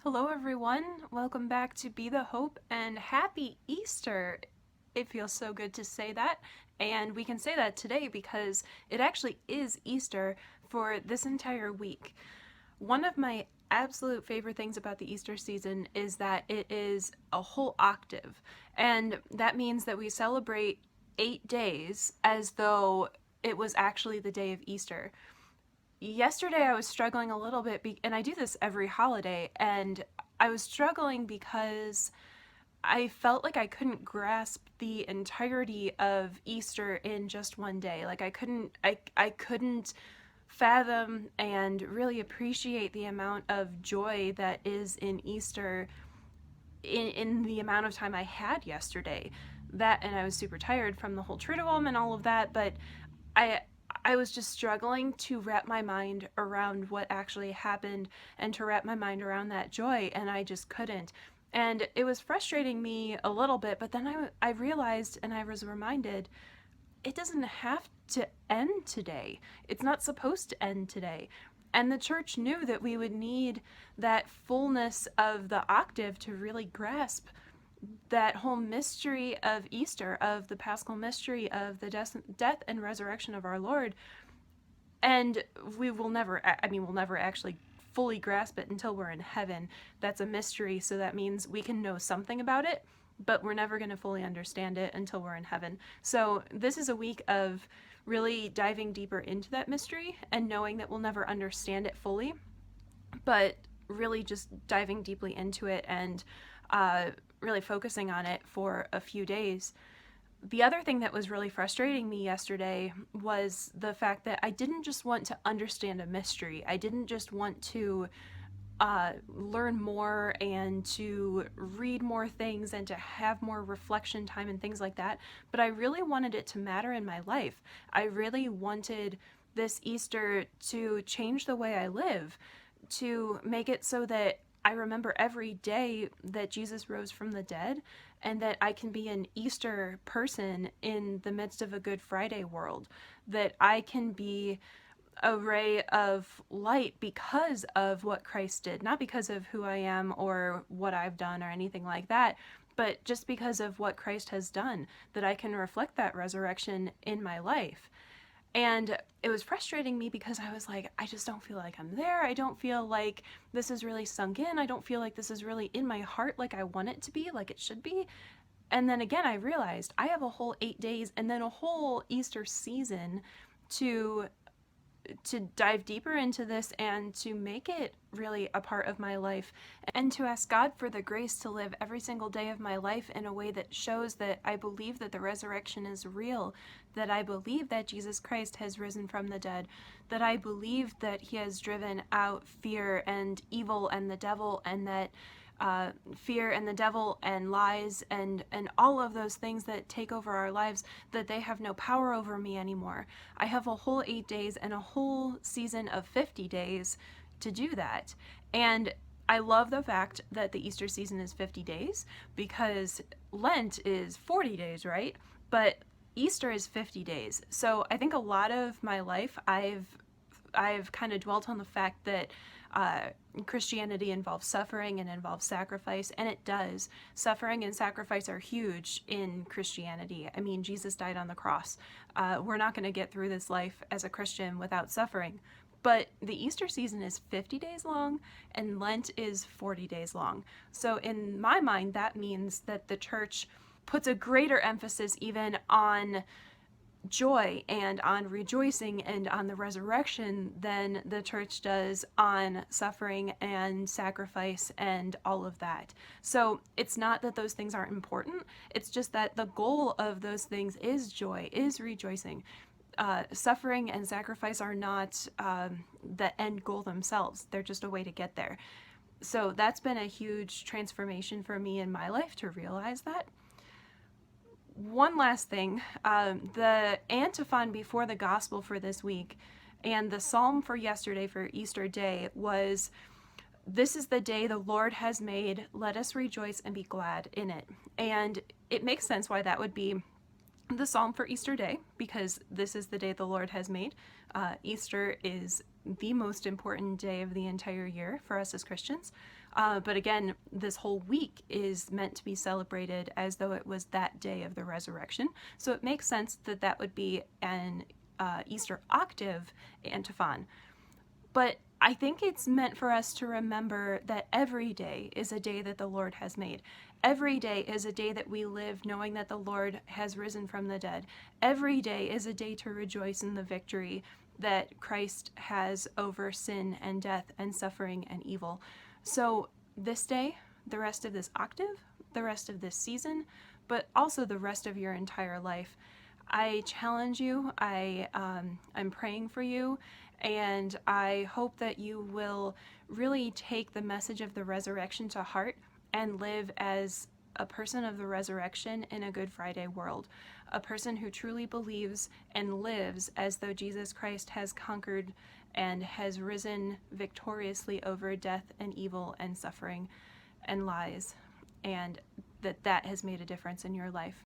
Hello, everyone. Welcome back to Be the Hope and Happy Easter. It feels so good to say that, and we can say that today because it actually is Easter for this entire week. One of my absolute favorite things about the Easter season is that it is a whole octave, and that means that we celebrate 8 days as though it was actually the day of Easter. Yesterday I was struggling a little bit, and I do this every holiday, and I was struggling because I felt like I couldn't grasp the entirety of Easter in just one day. Like I couldn't fathom and really appreciate the amount of joy that is in Easter in the amount of time I had yesterday. That, and I was super tired from the whole Triduum and all of that, but I I was just struggling to wrap my mind around what actually happened and to wrap my mind around that joy, and I just couldn't. And it was frustrating me a little bit, but then I realized and I was reminded it doesn't have to end today. It's not supposed to end today. And the church knew that we would need that fullness of the octave to really grasp that whole mystery of Easter, of the Paschal mystery of the death and resurrection of our Lord. And we'll never actually fully grasp it until we're in heaven. That's a mystery, so that means we can know something about it, but we're never going to fully understand it until we're in heaven. So this is a week of really diving deeper into that mystery and knowing that we'll never understand it fully, but really just diving deeply into it and really focusing on it for a few days. The other thing that was really frustrating me yesterday was the fact that I didn't just want to understand a mystery. I didn't just want to learn more and to read more things and to have more reflection time and things like that, but I really wanted it to matter in my life. I really wanted this Easter to change the way I live, to make it so that I remember every day that Jesus rose from the dead and that I can be an Easter person in the midst of a Good Friday world, that I can be a ray of light because of what Christ did, not because of who I am or what I've done or anything like that, but just because of what Christ has done, that I can reflect that resurrection in my life. And it was frustrating me because I was like, I just don't feel like I'm there. I don't feel like this is really sunk in. I don't feel like this is really in my heart like I want it to be, like it should be. And then again, I realized I have a whole 8 days and then a whole Easter season to dive deeper into this and to make it really a part of my life, and to ask God for the grace to live every single day of my life in a way that shows that I believe that the resurrection is real, that I believe that Jesus Christ has risen from the dead, that I believe that he has driven out fear and evil and the devil, and that fear and the devil and lies and all of those things that take over our lives, that they have no power over me anymore. I have a whole 8 days and a whole season of 50 days to do that. And I love the fact that the Easter season is 50 days because Lent is 40 days, right? But Easter is 50 days. So I think a lot of my life I've kind of dwelt on the fact that Christianity involves suffering and involves sacrifice, and it does. Suffering and sacrifice are huge in Christianity. I mean, Jesus died on the cross. We're not going to get through this life as a Christian without suffering. But the Easter season is 50 days long, and Lent is 40 days long. So in my mind, that means that the church puts a greater emphasis even on joy and on rejoicing and on the resurrection than the church does on suffering and sacrifice and all of that. So it's not that those things aren't important, it's just that the goal of those things is joy, is rejoicing. Suffering and sacrifice are not the end goal themselves, they're just a way to get there. So that's been a huge transformation for me in my life to realize that. One last thing, the antiphon before the gospel for this week and the psalm for yesterday for Easter Day was, "This is the day the Lord has made, let us rejoice and be glad in it." And it makes sense why that would be the psalm for Easter Day, because this is the day the Lord has made. Easter is the most important day of the entire year for us as Christians. But again, this whole week is meant to be celebrated as though it was that day of the resurrection. So it makes sense that that would be an Easter octave antiphon. But I think it's meant for us to remember that every day is a day that the Lord has made. Every day is a day that we live knowing that the Lord has risen from the dead. Every day is a day to rejoice in the victory that Christ has over sin and death and suffering and evil. So this day, the rest of this octave, the rest of this season, but also the rest of your entire life, I challenge you. I'm praying for you, and I hope that you will really take the message of the resurrection to heart and live as a person of the resurrection in a Good Friday world, a person who truly believes and lives as though Jesus Christ has conquered and has risen victoriously over death and evil and suffering and lies, and that has made a difference in your life.